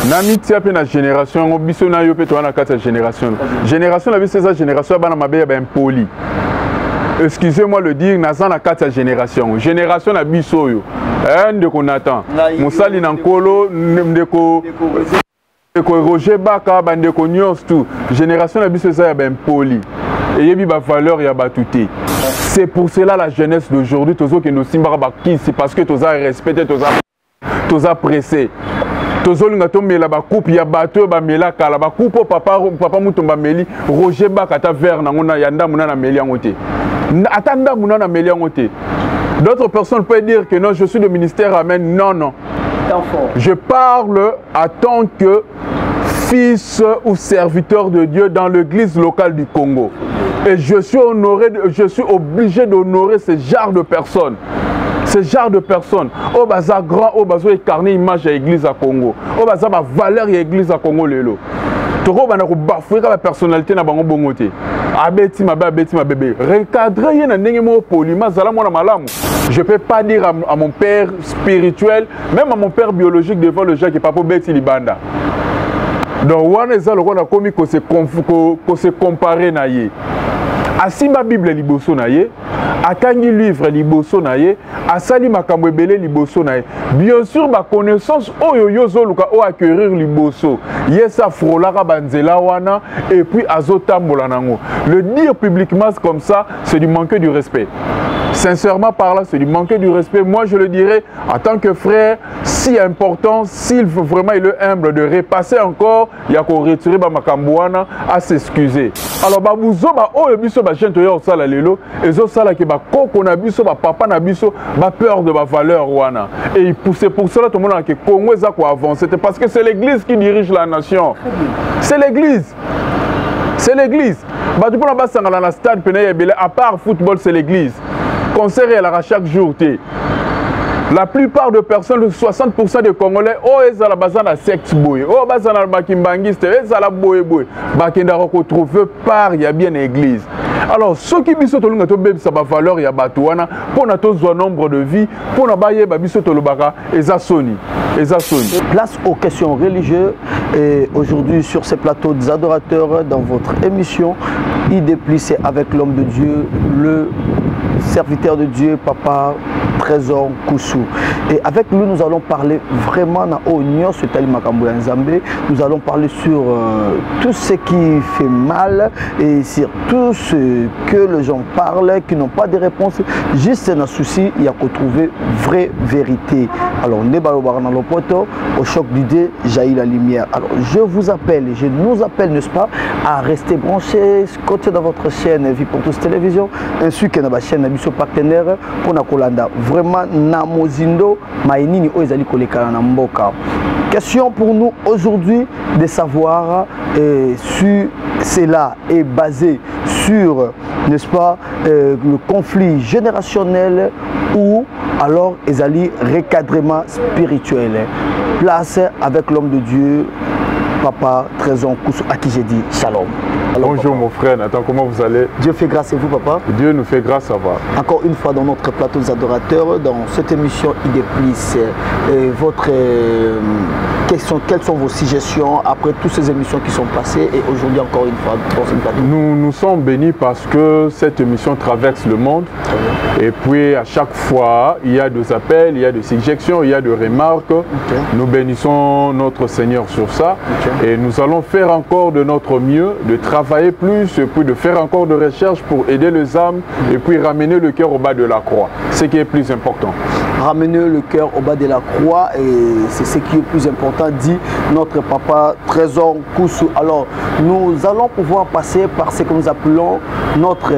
Namiti a na génération, biso na yo pe to na kata génération. Génération la biso eza génération bana mabe ba impoli. Excusez-moi le dire, naza na kata génération. Génération na biso yo. Ndeko Nathan. Musali na nkolo ndeko Roger Baka bandeko nyos tout. Génération na biso eza ba impoli. Et yebi ba valeur ya batuté. C'est pour cela la jeunesse d'aujourd'hui tozo que nous simbara ba qui c'est parce que toza respecté toza pressé. Tozolinga tomela ba coupe ya bateau ba mela kala ba coupe papa mutomba meli Roger Baka ta vers na ngona yanda muna na meli yangote. Atanda muna na meli yangote. D'autres personnes peuvent dire que non, je suis le ministère Amen. Non, non. Je parle en tant que fils ou serviteur de Dieu dans l'église locale du Congo. Et je suis obligé d'honorer ce genre de personnes. Ce genre de personnes. Au bazar grand, au bazar incarné image à l'église à Congo. Au bazar ma valeur à l'église à Congo lelo. Toko bana ko bafouer la personnalité na bango bongote. Abeti ma bébé. Recadrer yena ndenge mo polima zala mona malamu. Je peux pas dire à mon père spirituel, même à mon père biologique devant le Jacques et papa beti libanda. Donc wana ezalo ko na komi ko se comparer na ye. Asimba Bible liboso na ye, akangi livre liboso na ye, asali makambo ebele liboso na ye. Bien sûr ba connaissance oyo yozo luka o acquérir liboso. Yesa frolaka banzela wana et puis azotambola nango. Le dire publiquement comme ça, c'est du manque du respect. Sincèrement parlant, c'est du manque du respect. Moi, je le dirais, en tant que frère, si important, s'il veut vraiment, il est humble de repasser encore, il y a qu'on retire Makambuana à s'excuser. Alors, Babouzo, Biso, Gente, Sala Lelo, et Sala qui Koko Nabiso, Papa Nabiso, peur de ma valeur, Wana. Et c'est pour cela que tout le monde a dit Congo est avancé. C'est parce que c'est l'église qui dirige la nation. C'est l'église. C'est l'église. À part football, c'est l'église. Concert à chaque jour. La plupart de personnes, 60% des Congolais, ils ont la base à secte boy, base à bakimbangiste, ils ont la boy boy. Bakenda retrouvé par il y a bien l'église. Alors, ceux qui bisou tolunga to beb sa valeur ya batouana pour na to zo nombre de vie pour na baye ba bisou tolobaka ezasoni. Place aux questions religieuses et aujourd'hui sur ces plateaux des adorateurs dans votre émission ID+ avec l'homme de Dieu, le serviteur de Dieu, Papa Trésor Koussou. Et avec lui, nous allons parler vraiment nous allons parler sur tout ce qui fait mal et sur tout ce que les gens parlent, qui n'ont pas de réponse. Juste un souci, il y a qu'à trouver vraie vérité. Alors, au choc d'idées, jaillit la lumière. Alors, je vous appelle, je nous appelle, n'est-ce pas, à rester branchés, côté dans votre chaîne Vie pour tous télévision, ainsi que dans la chaîne Abisso Partenaire pour Nakolanda. Vraiment, Namozindo, Maïnini, Oezali Koleka Namboka. Question pour nous aujourd'hui de savoir si cela est basé sur, n'est-ce pas, le conflit générationnel ou alors Ezali recadrement spirituel. Place avec l'homme de Dieu, Papa Trésor Koussou, à qui j'ai dit shalom. Alors, bonjour mon frère Nathan, comment vous allez? Dieu fait grâce à vous, papa. Dieu nous fait grâce à vous. Encore une fois dans notre plateau des adorateurs, dans cette émission ID+, votre question, quelles sont vos suggestions après toutes ces émissions qui sont passées et aujourd'hui encore une fois dans cette plateau? Nous sommes bénis parce que cette émission traverse le monde et puis à chaque fois il y a des appels, il y a des suggestions, il y a des remarques. Nous bénissons notre Seigneur sur ça et nous allons faire encore de notre mieux, de travailler plus et puis de faire encore de recherches pour aider les âmes et puis ramener le cœur au bas de la croix, ce qui est plus important. Ramener le cœur au bas de la croix et c'est ce qui est plus important, dit notre Papa Trésor Koussou. Alors nous allons pouvoir passer par ce que nous appelons notre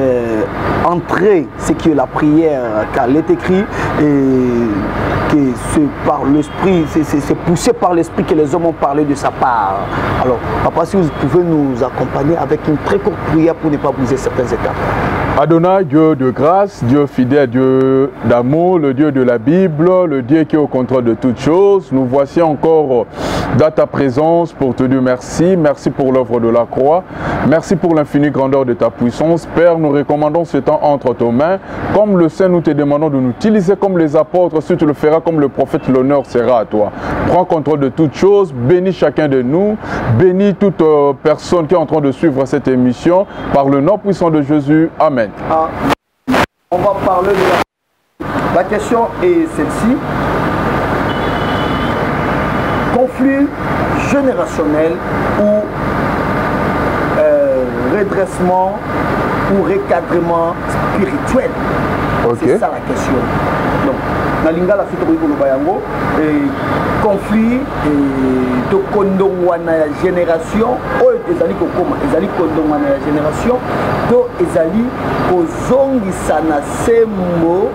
entrée, ce qui est la prière, car il est écrit que c'est par l'esprit, c'est poussé par l'esprit que les hommes ont parlé de sa part. Alors papa, si vous pouvez nous accompagner avec une très courte prière pour ne pas briser certaines étapes. Adonai, Dieu de grâce, Dieu fidèle, Dieu d'amour, le Dieu de la Bible, le Dieu qui est au contrôle de toutes choses. Nous voici encore dans ta présence pour te dire merci. Merci pour l'œuvre de la croix. Merci pour l'infinie grandeur de ta puissance. Père, nous recommandons ce temps entre tes mains. Comme le Saint, nous te demandons de nous utiliser comme les apôtres. Si tu le feras comme le prophète, l'honneur sera à toi. Prends contrôle de toutes choses, bénis chacun de nous, bénis toute personne qui est en train de suivre cette émission, par le nom puissant de Jésus. Amen. On va parler de la question est celle-ci. Conflit générationnel ou redressement ou recadrement spirituel. Okay. C'est ça la question. Donc, dans l'ingala conflit de kondongwana ya génération ou ezali kokoma ezali kondongwana ya génération to ezali kozongisa na sembo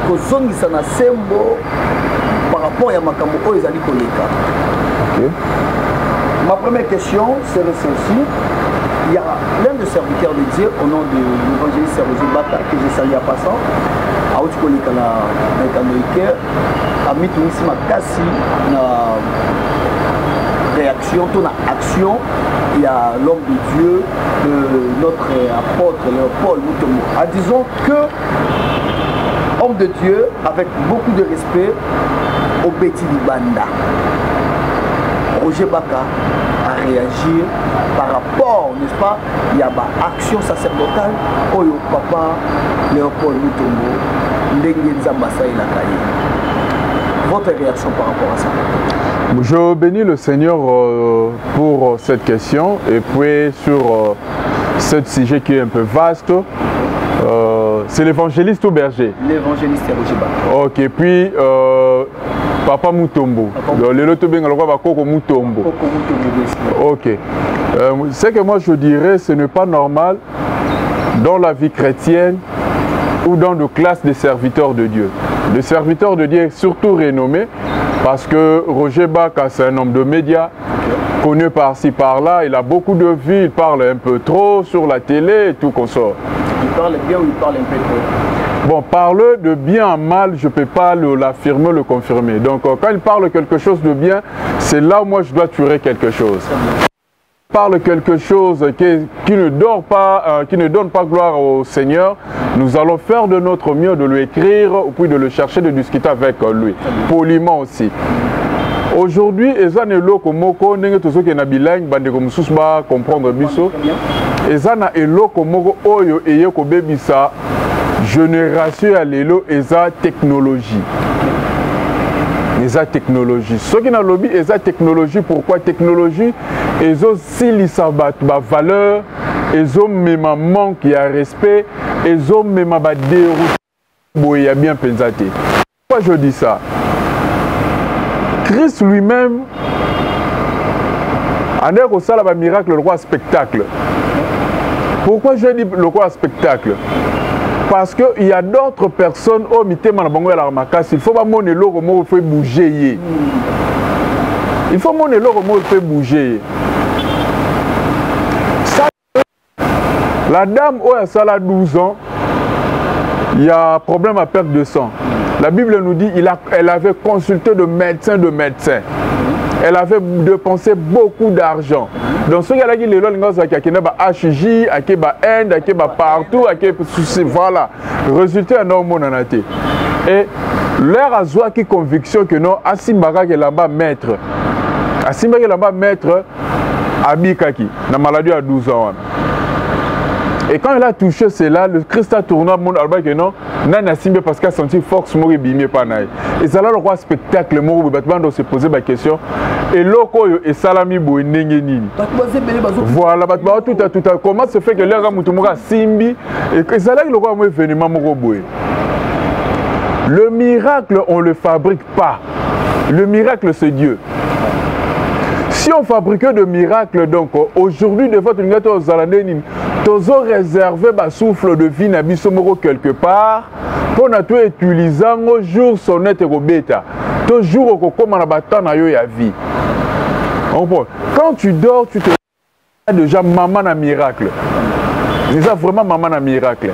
kozongisa na sembo par rapport à makambo oyo ezali koleka. Okay. Ma première question c'est celle-ci. Il y a l'un des serviteurs de Dieu au nom de l'évangéliste Roger Bata que je salue à passant. A outi koleka na Kanoïke a mis tout ici ma kasi na réaction, ton action. Il y a l'homme de Dieu, notre apôtre Léopold Mutombo. Disons que homme de Dieu avec beaucoup de respect au Petit Libanda. Roger Baka a réagi par rapport, n'est-ce pas, il y a une action sacerdotale, Oyo Papa Léopold Mutombo, Ndenge Nzambasa et Lakaye. Votre réaction par rapport à ça? Je bénis le Seigneur pour cette question et puis sur ce sujet qui est un peu vaste. C'est l'évangéliste ou berger? L'évangéliste Roger Baka. Ok, puis Papa Mutombo. Le Koko Mutombo. Ok. Ce que moi je dirais, ce n'est pas normal dans la vie chrétienne ou dans nos classes de serviteurs de Dieu. Le serviteur de Dieu est surtout renommé parce que Roger Baka, c'est un homme de médias, connu par-ci par-là, il a beaucoup de vues, il parle un peu trop sur la télé et tout qu'on sort. Il parle bien ou il parle un peu trop? Bon, parler de bien en mal, je ne peux pas l'affirmer, le confirmer. Donc, quand il parle quelque chose de bien, c'est là où moi je dois tuer quelque chose. Il parle quelque chose qui ne donne pas gloire au Seigneur, nous allons faire de notre mieux de lui écrire, puis de le chercher, de discuter avec lui, poliment aussi. Aujourd'hui, ezana eloko moko ndenge tozoki na bilingue bandeko mususu ba comprendre biso. Ezana eloko moko oyo eye ko bebisa génération ya lelo eza technologie. Eza technologie. Ce qui na lobby eza technologie, pourquoi technologie? Ezo silisa ba valeur, ezo mema manque ya respect, ezo mema ba déroute boya bien pensate. Pourquoi je dis ça? Christ lui-même a dit que ça là miracle le roi spectacle. Pourquoi je dis le roi spectacle? Parce que il y a d'autres personnes au mitema na bango ya la makasi, il faut pas moner le mot fait bouger. Il faut moner le mot fait bouger. Ça, la dame où elle a 12 ans, il y a problème à perte de sang. La Bible nous dit qu'elle avait consulté de médecins. Elle avait dépensé beaucoup d'argent. Donc, ce qu'il y a les gens qui ont HJ, qui ont Inde, qui ont partout, qui ont voilà. Résultat, non, mon anaté. Et leur a qui conviction que non, Asimbara qui est là-bas maître. Asimbara qui est là-bas maître, Abikaki, la maladie à 12 ans. Et quand il a touché cela, le Christ a tourné à mon album que non, n'a simbe parce qu'il a senti force mori bimé panaï. Et ça là le roi spectacle mori battement doit se poser la question. Et loko et salami bo nini. Voilà, battement tout à comment se fait que l'air a mutumura simbi et ça là le roi est venu mamoro boé. Le miracle on le fabrique pas. Le miracle c'est Dieu. Si on fabriquait de miracles, donc aujourd'hui, de votre unité aux Alandénines, tous ont réservé un souffle de vie na bisomoro quelque part pour nous utiliser au jour sonnette et bêta. Toujours au comme on a battu na yo ya vie. Quand tu dors, tu te dis déjà maman na miracle. Déjà vraiment maman na miracle.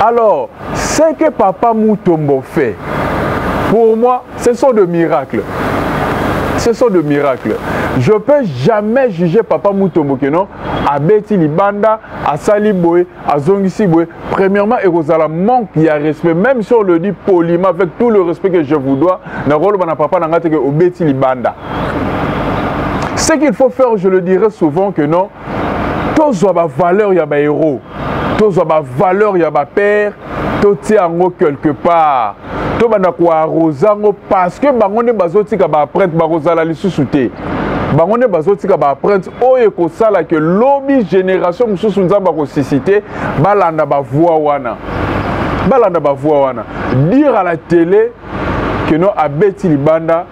Alors, ce que Papa Mutombo fait, pour moi, ce sont des miracles. Ce sont des miracles. Je ne peux jamais juger Papa Mutombo que non, à Beti Libanda, à Saliboé, à Zongisiboué. Premièrement, et Rosala manque il y a respect, même si on le dit poliment, avec tout le respect que je vous dois, n'a rôle de Papa Nangate que au Beti Libanda. Ce qu'il faut faire, je le dirais souvent que non, tous ont valeur, il y a des héros, tous ont valeur, il y a des pères, tous ont quelque part. Tout le monde parce que bangoné bazotika ba prêtre barozala lisusuté. Bangoné bazotika ba prêtre oye ko sala que lobby génération mususu nzamba ko susciter balanda ba voix wana. Balanda ba voix wana. Dire à la télé que non abeti libanda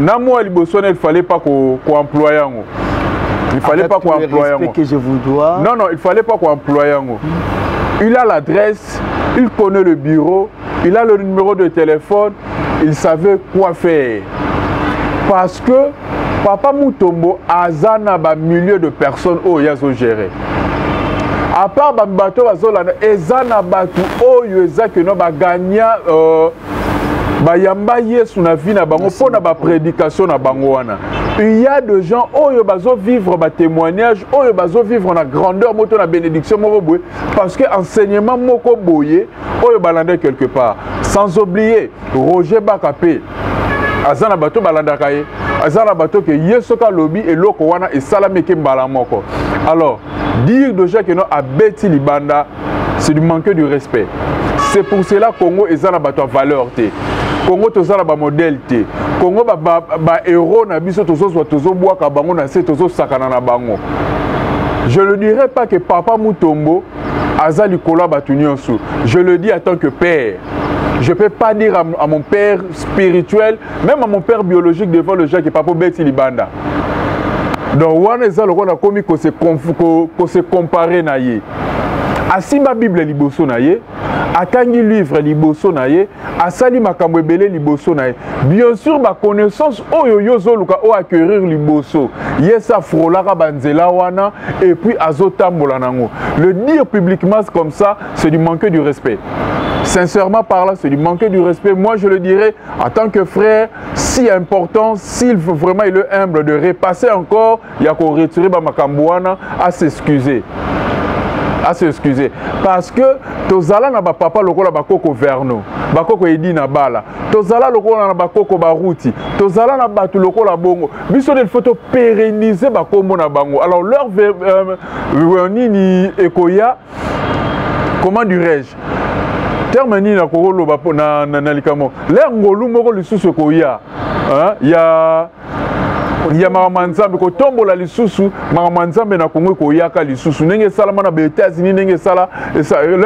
na moi libosone il fallait pas ko employer ngo. Il fallait pas qu'on emploie ngo. Que je vous dois. Non non, il fallait pas qu'on emploie ngo. Il a l'adresse, il connaît le bureau, il a le numéro de téléphone, il savait quoi faire. Parce que Papa Mutombo a un milieu de personnes où il y a géré. À part Bato Azolana, Ezana Batu Oyo Ezak no ba gagna bayamba yesu na vie na bango pour na ba prédication na bango wana. Il y a des gens oyo bazo vivre ba témoignage, oyo bazo vivre na grandeur moto na bénédiction moko boye parce que enseignement moko boye oyo balanda quelque part. Sans oublier Roger Bakapé azana bato balanda kaye, azana bato que yeso ka lobby et loko wana et salameke mbala moko. Alors, dire déjà que non abeti libanda, c'est du manque du respect. C'est pour cela que Congo est un valeur. Congo est un modèle. Congo est un héros. Je ne dirais pas que Papa Mutombo a Likola Batunionsu. Je le dis en tant que père. Je ne peux pas dire à mon père spirituel, même à mon père biologique devant le Jacques et Papa Beti Libanda. Donc, on se comparer na ye. Asimba Bible liboso na ye, akangi livre liboso na ye, asali makambo ebele liboso na ye. Bien sûr, ma connaissance oyo yozo luka o acquérir liboso. Yesa frolaka banzela wana et puis azotambola nango. Le dire publiquement comme ça, c'est du manque du respect. Sincèrement parlant, c'est du manque du respect. Moi, je le dirais, en tant que frère, si important, s'il veut vraiment, il est humble de repasser encore, il y a qu'à retirer Bamakambouana à s'excuser. À s'excuser. Parce que Tozala n'a pas papa lokola bakoko verno, bakoko edi na bala. Tozala lokola na bakoko barouti. Tozala na batu lokola bongo. Biso il faut pérenniser bakombo na bango. Alors leur nini ekoya, comment dirais-je? Terme ni na kokolo bapo na likamo. L'air ngolu moko lisusu koya. Il y a Maramanzambe ko tombola lisusu, Maramanzambe na Congo ko yaka lisusu. Nenge sala mana be États-Unis nenge sala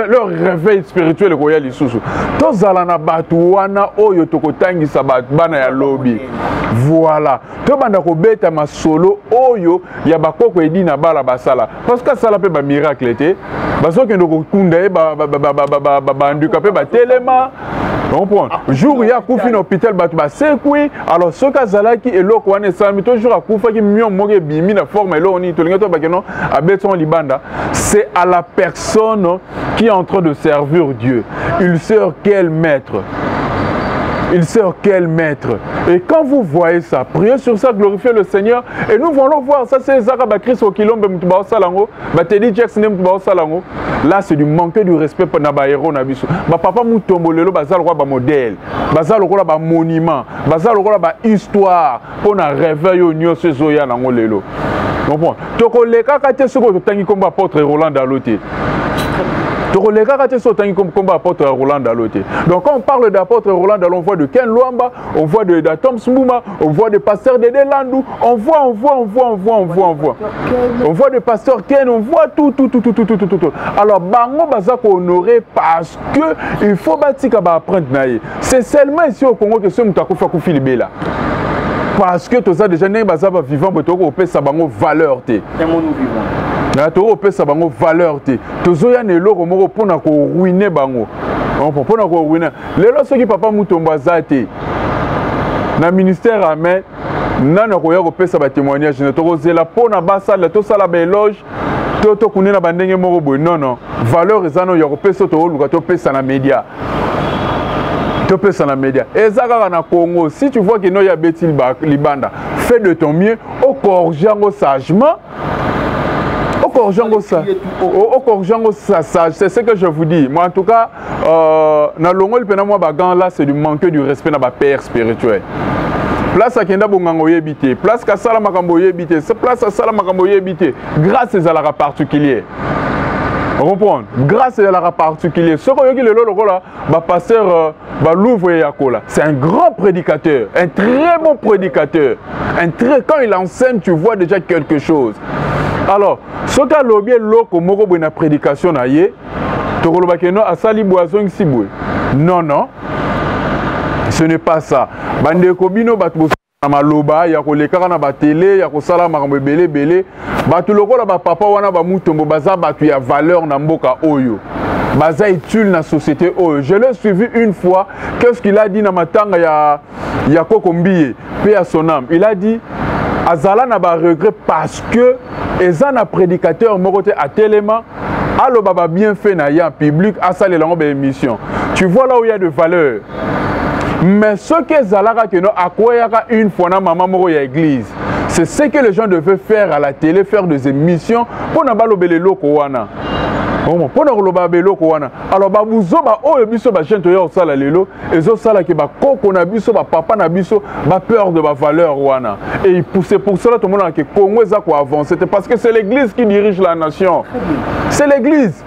leur réveil spirituel ko ya lisusu. To zala na batu wana oyo tokotangisa bana ya lobby. Voilà. To banda ko beta masolo oyo ya bakoko edi na bala basala. Parce que ça la pe ba miracle té. Baso ke ndoko kunda e ba banduka pe ba telema. Comprends? Jour il y a koufi na hôpital batu ba sekui. Alors ce cas zalaki et loko wana sami toujours à koufa ki mion moge bimi na forme et l'oni to linga to ba kenon abeton libanda. C'est à la personne qui est en train de servir Dieu. Il sert quel maître? Il sert quel maître? Et quand vous voyez ça, priez sur ça, glorifiez le Seigneur. Et nous voulons voir ça, c'est Zara Bakris au Kilombe Mutubao Salango, Batedi Jackson Mutubao Salango. Là, c'est du manque du respect pour Nabaero Nabiso. Papa Mutombo Lelo Bazal Roi modèle, Bazal Roi monument, Bazal Roi histoire pour na réveil au Nyo Sezoya Nango Lelo. Comprends? Toko Leka Kate Soko Tangi Komba apôtre Roland Daloté. Donc quand on parle d'apôtre Roland Daloté, on voit de Ken Luamba, on voit de Tom Smouma, on voit de pasteur Dede Landou, on voit de pasteur Ken, on voit tout. Alors bango bazako honoré parce que il faut batika ba apprendre naïe. C'est seulement ici au Congo que ce mutakufa kufili là. Parce que tout ça déjà n'est pas vivant, mais tout ça bango valeur té. Na to opesa bango valeur te tozoya neloko moko pona ko ruiner bango pona ko ruiner lelo soki Papa Mutombo azate na ministère amen nana ko ya ko pesa ba témoignage na to kozela pona basala to sala ba éloge to kunena bandenge moko boy non valeur ezano ya ko pesa to luka to pesa na média Topé ça na média. Et ça na Congo, si tu vois que non y a Betil Libanda, fais de ton mieux, au corrigeant sagement. Au corrigeant sage, c'est ce que je vous dis. Moi en tout cas, na longo le moi bagan là, c'est du manque du respect na ba père spirituel. Place à Kenda Bongango yebité, place à Sala Makambo yebité, c'est place à Sala Makambo yebité, grâce à la particulier. Comprendre? Grâce à la particulier. Ce qu'on dit le pasteur Louvre Yakola, c'est un grand prédicateur, un très bon prédicateur. Quand il enseigne, tu vois déjà quelque chose. Alors, ce qu'a l'objet loko moko bonne prédication na ye, to koloba ke no asali boison sibwe. Non non. Ce n'est pas ça. Bande kobino batu na maloba ya koleka na ba télé ya kosala makambo belé batu lokola ba papa wana ba mutombo baza batu ya valeur na mboka oyo. Baza utile na société oyo. Je l'ai suivi une fois. Qu'est-ce qu'il a dit na matanga ya Kokombiye, paix à son âme. Il a dit azala na ba regret parce que ezana prédicateur morote à téléma allo baba bien fait na ya public asale la ngombe émission. Tu vois là où il y a de valeur. Mais ce que zalaka que no akoyaka une fois na maman moro ya église, c'est ce que les gens devaient faire à la télé, faire des émissions pour na balobele loko wana. Pour na balobele loko wana. Alors babuzo ba oyo biso ba gente yo sala lelo, ezo sala ke ba koko na biso ba papa na biso ba peur de ba valeur wana. Et c'est pour cela tout le monde que Congo za ko avancer, c'est parce que c'est l'église qui dirige la nation. C'est l'église.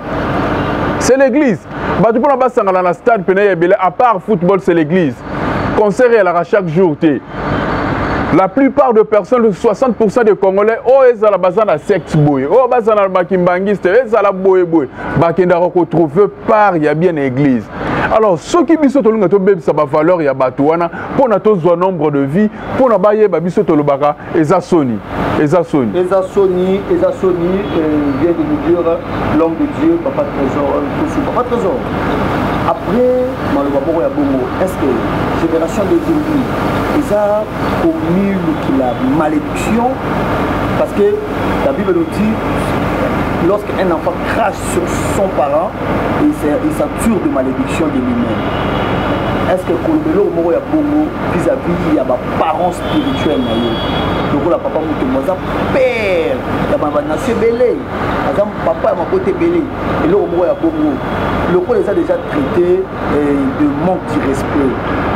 C'est l'église. Bah, tu peux pas dans la stade, à part football, c'est l'église. Concert, elle a chaque jour. La plupart de personnes, 60% des Congolais, oh, ils ont la base à secte boy, oh, base à la bakimbangiste, ils ont la boy boy. Bakinda retrouvé par, il y a bien l'église. Alors, ceux qui bisou tolu ngato beb sa ba valeur ya batouana pour na to zo nombre de vie pour na baye ba bisou tolu baka ezasoni vient de nous dire l'homme de Dieu papa trésor papa trésor. Après maloba boko ya bongo, est-ce que génération d'aujourd'hui ils a commis la malédiction parce que la Bible nous dit lorsqu'un enfant crache sur son parent, il s'attire de malédiction de lui-même. Est-ce que Kolobelo Moro ya Bongo vis-à-vis ya parents spirituels donc la papa moutemoza père ya bana sebele azam papa ya mabote belé et le Moro ya Bongo le coup les a déjà traité de manque de respect.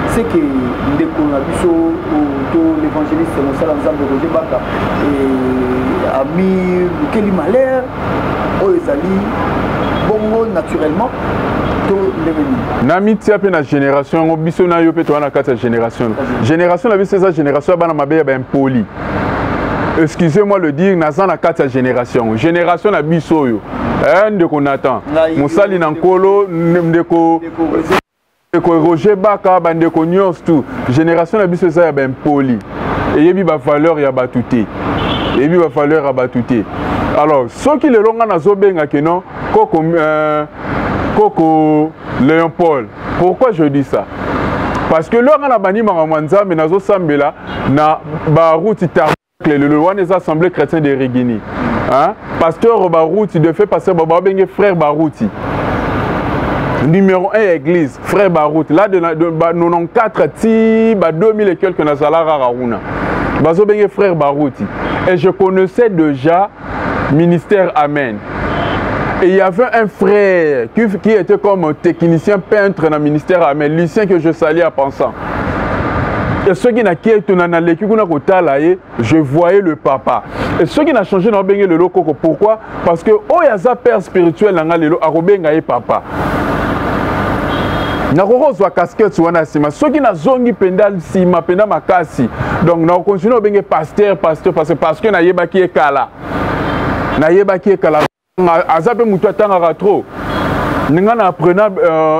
C'est que ndeko na biso l'évangéliste Monsala Nzambe Roger Baka et ami Keli Malher Oezali bongo naturellement to devenu nami tiape na génération ngo biso na yo pe to na kata génération la biso ça génération bana mabe ba impoli. Excusez-moi le dire naza na kata génération na biso yo ndeko Nathan Mosali na nkolo ndeko Roger Baka bandeko nyos tout génération la biso ça ya ba impoli et yebi ba valeur ya batuté. Et puis il va falloir abattre. Alors, ceux qui le longa na zobenga que non, Coco Léon Paul. Pourquoi je dis ça? Parce que l'on a bani Maramanza, mais nazo sambela na barouti tarcle le loi des assemblées chrétiennes de Rigini. Hein? Pasteur Barouti de fait passer Baba Bengue frère Barouti. Numéro 1 église, frère Barouti. Là de 94 ti 2000 et quelques nazala rarauna. Bazo Bengue frère Barouti. Et je connaissais déjà ministère Amen. Et il y avait un frère qui était comme technicien peintre dans le ministère Amen, Lucien que je salue à pensant. Et ceux qui n'ont pas été je voyais le papa. Et ceux qui n'ont changé dans le loco, pourquoi? Parce que oh il y a un père spirituel dans le loco, papa. Nakorozo casquette wana sima soki na zongi pendal sima penda makasi donc na continuer obenge pasteur parce que na yebaki ekala azape mutu atanga trop ninga na apprenant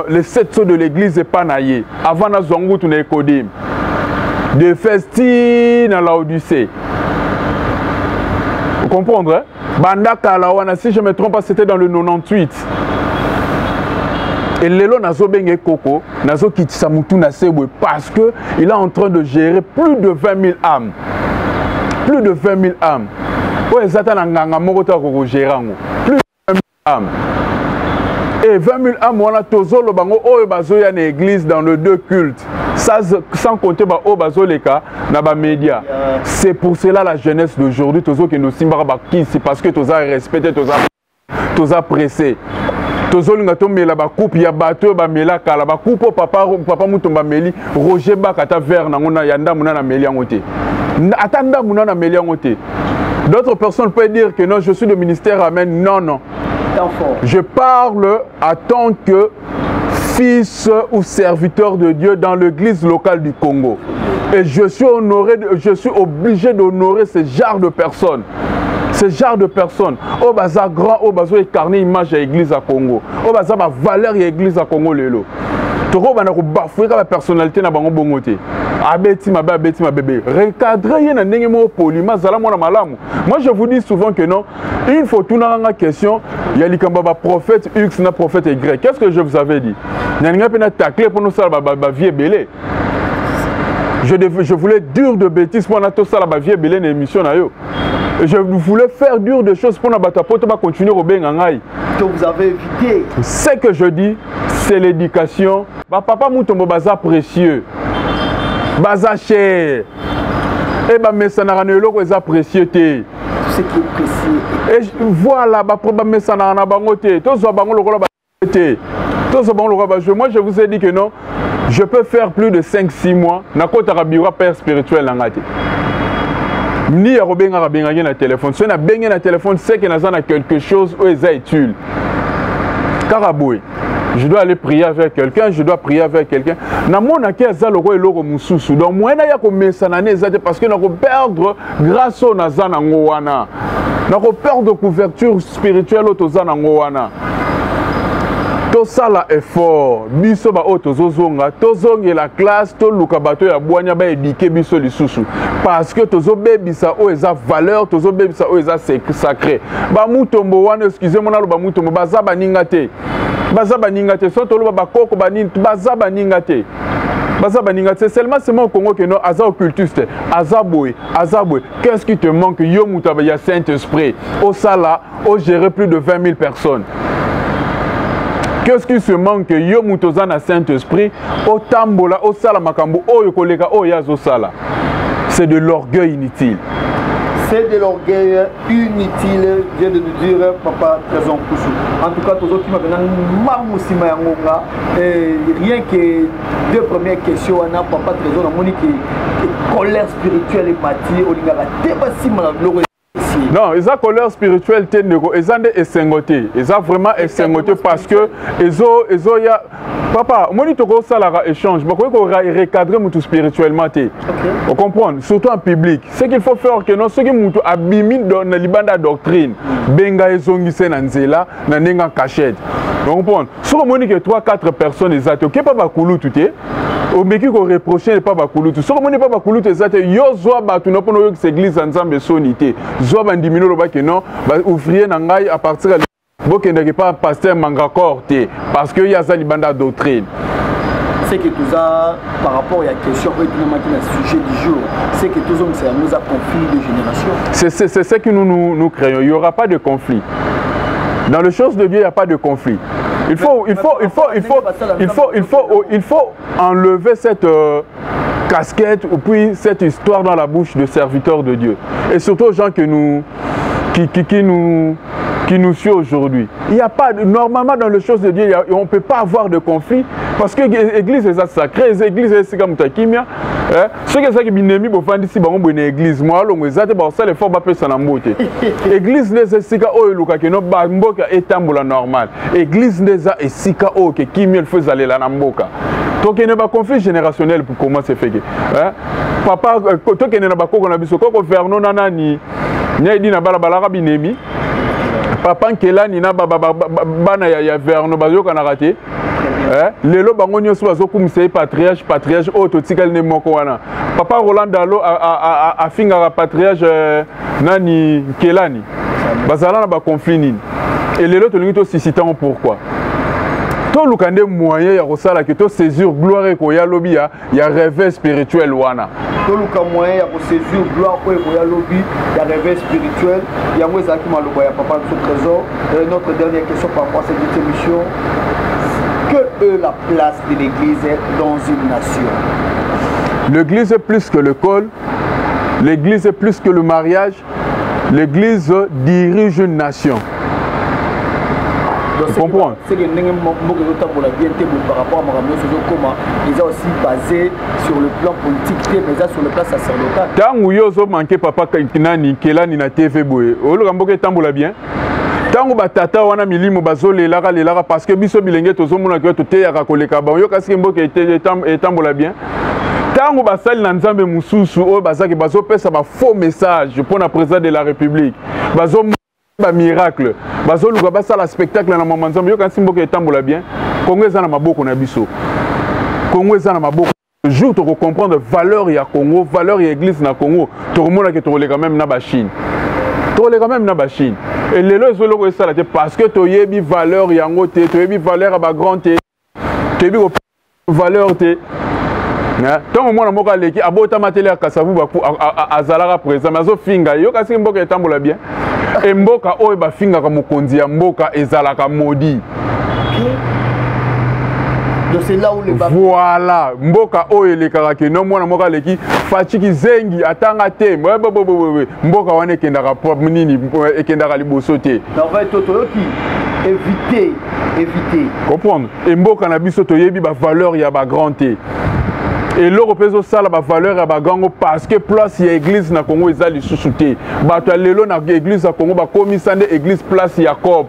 les 7 sauts de l'église et pas naye avant na zongu tu na ekodim de festi na Laodicée. Vous comprenez hein? Banda kala wana si je me trompe pas c'était dans le 98. Et Lelo Nazo Benge Koko, Nazo Kitisa Moutou Nasebwe, parce qu'il est en train de gérer plus de 20 000 âmes. Plus de 20 000 âmes. Plus de 20 000 âmes. Et 20 000 âmes, on a tozolo bango oyo bazoya na église dans le deux cultes. Ça, sans compter ba o bazoleka na ba média. C'est pour cela la jeunesse d'aujourd'hui tozo que nous simbara ba c'est parce que toza respecté toza pressé. Tozolinga tomela ba coupe ya bato ba mela kala ba coupe papa mutomba meli Roger Bakata vers na ngona yanda muna na meli ngote. Atanda muna na meli ngote. D'autres personnes peuvent dire que non, je suis le ministère Amen. Non, non. Je parle en tant que fils ou serviteur de Dieu dans l'église locale du Congo. Et je suis obligé d'honorer ce genre de personnes. Ce genre de personnes. Au bazar grand, au bazar incarné image à l'église à Congo. Au bazar ma valeur à l'église à Congo lelo. Toko bana ko bafouer la personnalité na bango bongote. Abeti ma bébé. Recadrer yena ndenge mo polima zala mona malamu. Moi je vous dis souvent que non, il faut tout na question, il y a likamba prophète X na prophète Y. Qu'est-ce que je vous avais dit? Nanga pena tacler pour nous ça ba vie belé. Je voulais dur de bêtises pour tout ça la vie belé na émission na yo. Je voulais faire dur de choses pour continuer au bengangai. Que vous avez évité. Ce que je dis, c'est l'éducation. Papa Moutombo baza précieux. Baza cher. Et bah mais ça n'a rien de ça précieux. Tout ce qui est précieux. Et voilà, mais ça n'a rien de moi je vous ai dit que non, je peux faire plus de 5-6 mois. Nakota Rabira père spirituel nangati. Ni à Robin Rabin na téléphone. Si on a baigné na téléphone, c'est que nous avons quelque chose où ils utile. Karaboué. Je dois aller prier avec quelqu'un, je dois prier avec quelqu'un. Na mon aké za loko eloko mususu. Donc moi na ya ko mesanane ezate parce que na ko perdre grâce au nazana ngowana. Na ko perdre couverture spirituelle au tozana ngowana. To sala effort biso ba o tozozonga tozonge la classe to luka bato ya bwanya ba éduquer biso lisusu parce que tozobebisa o eza valeur tozobebisa o eza sacré ba mutombo wana excusez-moi na lo ba mutombo baza baninga te so to lo ba koko banini baza baninga te c'est seulement au Congo que non aza occultiste azaboué qu'est-ce qui te manque yo mutaba ya Saint-Esprit au sala au gérer plus de 20 000 personnes. Qu'est-ce qui se manque? Yo mutoza na Saint-Esprit, au tambola, au sala makambo, au yokoleka, au yazo sala. C'est de l'orgueil inutile. C'est de l'orgueil inutile, vient de nous dire Papa Trésor Poussou. En tout cas, tous autres qui m'ont rien que deux premières questions, on a Papa Trésor, on a qui colère spirituelle et matière, on a non, ils ont colère spirituelle, ils ont des essengotés. Ils ont vraiment essengoté parce que ils ont ya papa, moi je dis ça la échange, mais qu'on recadrer tout spirituellement. On comprend, surtout en public. Ce qu'il faut faire que non, ceux qui mutu abimi dans la libanda doctrine, benga ezongi senanzela, na nenga cachette. On comprend. Sur moi que 3-4 personnes ils ont OK pas bakulu tout est. Au meki ko reprocher pas bakulu tout. Sur moi pas bakulu tout ezate yo zo ba tu na pono yo église ensemble sonité. Zo ba ndimino lo ba que non, ba ouvrier na ngai à partir de bo que n'est pas pasteur mangakor té parce que y a ça libanda doctrine. C'est que tout ça par rapport à la question et le sujet du jour, c'est que tous ça nous a conflit de génération. C'est ce que nous créons. Il n'y aura pas de conflit. Dans les choses de Dieu, il n'y a pas de conflit. Il faut enlever cette casquette ou puis cette histoire dans la bouche de serviteurs de Dieu. Et surtout aux gens qui nous suivent aujourd'hui. Il n'y a pas, normalement dans les choses de Dieu, on ne peut pas avoir de conflit parce que l'église est sacrée, l'église est comme Takimia. Ce qui est ça qui binemi pour faire ici, bon, une église, moi, l'on est bon, ça les faut pas passer en beauté. Église n'est sika o luka que no bamboka etambula normal. Église n'est sika o que Kimia le fait aller la namboka. Donc il n'y a pas conflit générationnel pour comment c'est fait. Papa, toi qui n'es pas qu'on a vu ce qu'on fait non nanani, n'y dit na balabala binemi. Papa Nkela nina bana ya verno bazo kana raté. Lelo bango nyoso bazo kumisa patriarche auto tikal ne moko wana. Papa Roland Dalo a finga patriarche nani Kelani. Bazala na ba conflit nini. Et lelo to lingi to sisitant pourquoi. To lukande moyen ya kosala que to saisir gloire ko ya lobby ya réveil spirituel wana. toluka moyen ya saisir gloire pour ya lobby ya réveil spirituel ya moi ezaki maloba ya papa sous trésor. Notre dernière question par rapport à cette émission, que est la place de l'église dans une nation? L'église est plus que l'école, l'église est plus que le mariage, l'église dirige une nation. Tu comprends? C'est que par rapport à comment ils ont aussi basé sur le plan politique, mais sur le plan sacerdotal. Tant où ils ont manqué papa Kinani, Kelani na TV boy, au Ramboke tambola bien. Tant où batata wana milimo bazole lara parce que biso bilenge tozo mona que te ya koleka ba yo kasi mboke et tambola bien. Tant où basali na nzambe mususu o bazaki bazo pesa ba faux message pour la présidence de la République. Bazo ba miracle bazo luka basala spectacle na mama nzambe yo kasi mboka etambola bien. Congo eza na maboko na biso, Congo eza na maboko. Le jour tu comprendre valeur ya Congo, valeur ya église na Congo, tu remona que tu relèves quand même na ba Chine, tu relèves quand même na ba Chine. Et les lois ezolo esala te parce que tu yebi valeur yango te, tu yebi valeur à ba grand te, tu yebi valeur te. Tant moi na moka leki abota matele ya kasavu baku azalaka présent mais azo finga yo kasi mboka etambola bien. Et mboka oyo ba finga ka mokonzi ya mboka ezalaka maudit. Donc c'est là où les voilà, mboka oyo elekaka ke no mwana moka leki fatiki zengi atanga te. Mboka wana ekendaka propre nini ekendaka liboso te. Donc va être qui éviter. Comprendre? Et mboka na biso to yebi ba valeur ya ba grand te. Et l'Europe sala ba valeur ya ba gango parce que place ya église na Congo ezali sous-souté. Bato lelo na église na Congo ba komisande église place Jacob.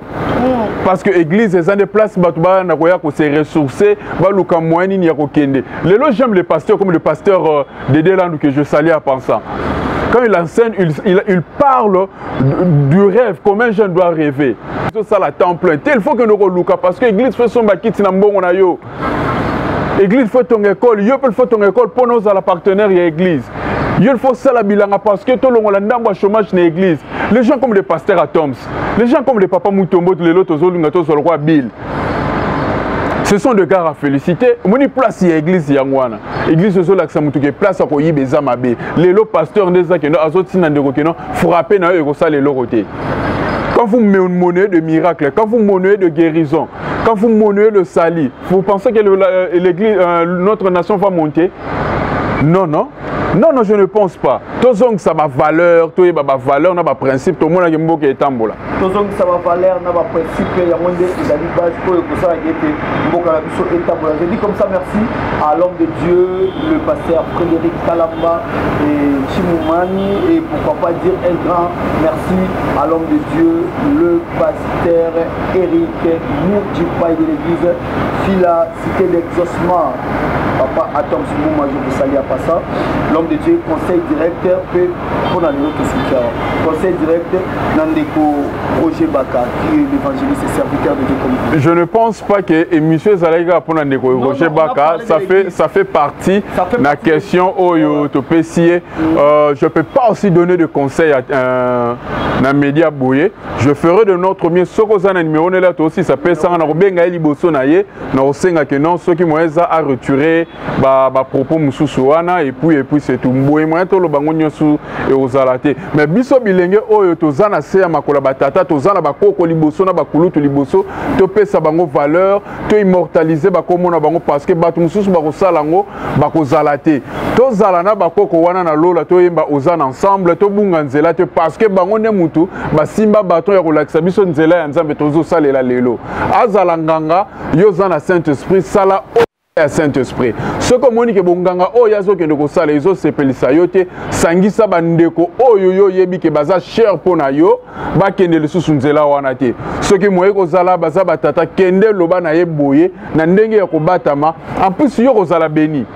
Parce que église est une place bato ba na koya ko se ressourcer, ba luka moyen ni ya ko kende. Lelo j'aime les pasteurs comme le pasteur Dédé Landou que je salue à pensant. Quand il enseigne, il parle du rêve, comment un jeune doit rêver. C'est ça la temps plein. Il faut que nous reluka parce que l'église fait son bakiti na mbongo na yo. Église fait ton école, il faut ton école pour nous à la partenaire et église. Il faut ça la bilanga parce que tout le monde a un chômage dans l'église. Les gens comme les pasteurs à Toms, les gens comme les papas Moutombo, les autres sur le roi Bill. Ce sont des gars à féliciter. Moni place il y a église yangwana. Église sur l'accent mutuke place à koyi bezamabe. Les lots pasteurs des gens qui ont azoti na ndeko keno frapper na eux et ça les lots. Quand vous monnayez de miracles, quand vous monnayez de guérison, quand vous monnayez de salut, vous pensez que l'église, notre nation va monter? Non, non. Non, non, je ne pense pas. Tout ça a valeur, tout ça a valeur, ça a principe, tout le monde a un peu de temps. Tout ça a valeur, ça a principe, il y a des bases pour que ça ait été je dis comme ça merci à l'homme de Dieu, le pasteur Frédéric Kalamba et Chimoumani, et pourquoi pas dire un grand merci à l'homme de Dieu, le pasteur Eric Mourjipaï de l'église Fila, cité d'exaucement. Papa Atom Simouma, je vous salue à passant. L'homme de Dieu, conseil directeur, pour dans notre soutien. Conseil directeur, Nandeko Roger Baka, qui est l'évangéliste et serviteur de Dieu. Je ne pense pas que M. Zalaïga pour Nandeko Roger Baka, ça fait partie de la question Oyo Topessier. Je ne peux pas aussi donner de conseils à un média bouillé. Je ferai de notre mieux. Ce qu'on a numéro là aussi, ça peut ça. On a bien gagné Liboso naïe. On a que non, ceux qui m'ont à retirer. Propos mususuana et puis c'est tout mboye moyen to lo bango nyosu et ozalate mais biso bilenge oyo tozana se ya makola batata tozana bakoko liboso na bakulutu liboso to pesa bango valeur to immortaliser bakomo na bango parce que batu mususu bakosala ngo bakozalate tozala na bakoko wana na lola to yemba ozana ensemble to bunga nzela te parce que bango ne mutu basimba bato ya kolakisa biso nzela ya nzambe tozo salela lelo azala nganga yozana Saint-Esprit sala Saint-Esprit. Ce que Monique Bonganga, oh yazo que nous savons les autres sepelisa yote, sangisa bandeko, oh yo yebi ke baza cher pona yo, ba kende le susunzela wanate. Ce que moi kozala baza batata kende loba na yeboye, na ndenge ya kobatama, en plus yo kozala béni,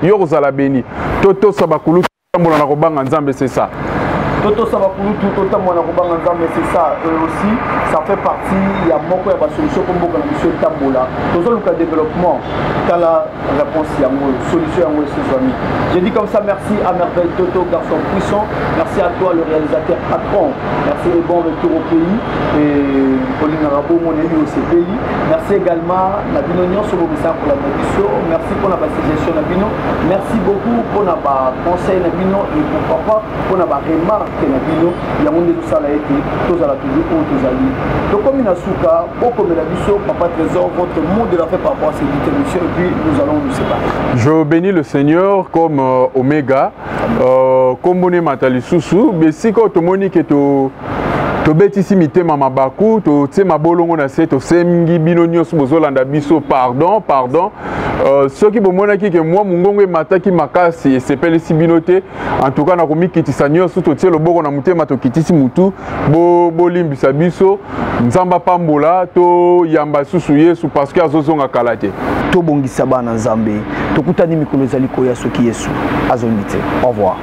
Toto sabakulu mbola na kobanga nzambe c'est ça. Toto Sabakulu, tout autant mon arroba, mais c'est ça aussi, ça fait partie, il y a beaucoup de solutions comme beaucoup de solutions Tambola. Tout ça, le développement, t'as la réponse, il y a une solution à ses amis. Je dis comme ça, merci à Merveille Toto, garçon puissant, merci à toi, le réalisateur patron, merci et bon retour au pays, et Pauline Arabo, mon ami au CPI, merci également à Nabino Nyon sur le message pour la mission, merci pour la suggestion Nabino, merci beaucoup pour la conseil Nabino et pourquoi pas pour la remarque Nabino, il y a un monde de ça là été, tous à la toujours pour tous amis. Donc comme il a souka, beaucoup de la mission, Papa Trésor, votre mot de la fait par rapport à cette émission et puis nous allons nous séparer. Je bénis le Seigneur comme Omega, comme Boné Matali Soussou, mais si quand tu moniques et to betisi mitema mabaku to tsema bolongo na se to semgi bino nyos bozolanda biso pardon soki bomonaki ke moi mungongo mataki makasi esepelisi bino te en tout cas na komikitisa nyonso to tie loboko na mutema to kitisi mutu bolimbisa biso nzamba pambola to yamba susu Yesu parce que azozonga kala te to bongisa bana nzambe tokutani mikolo ezali koya soki Yesu azongite. Au revoir.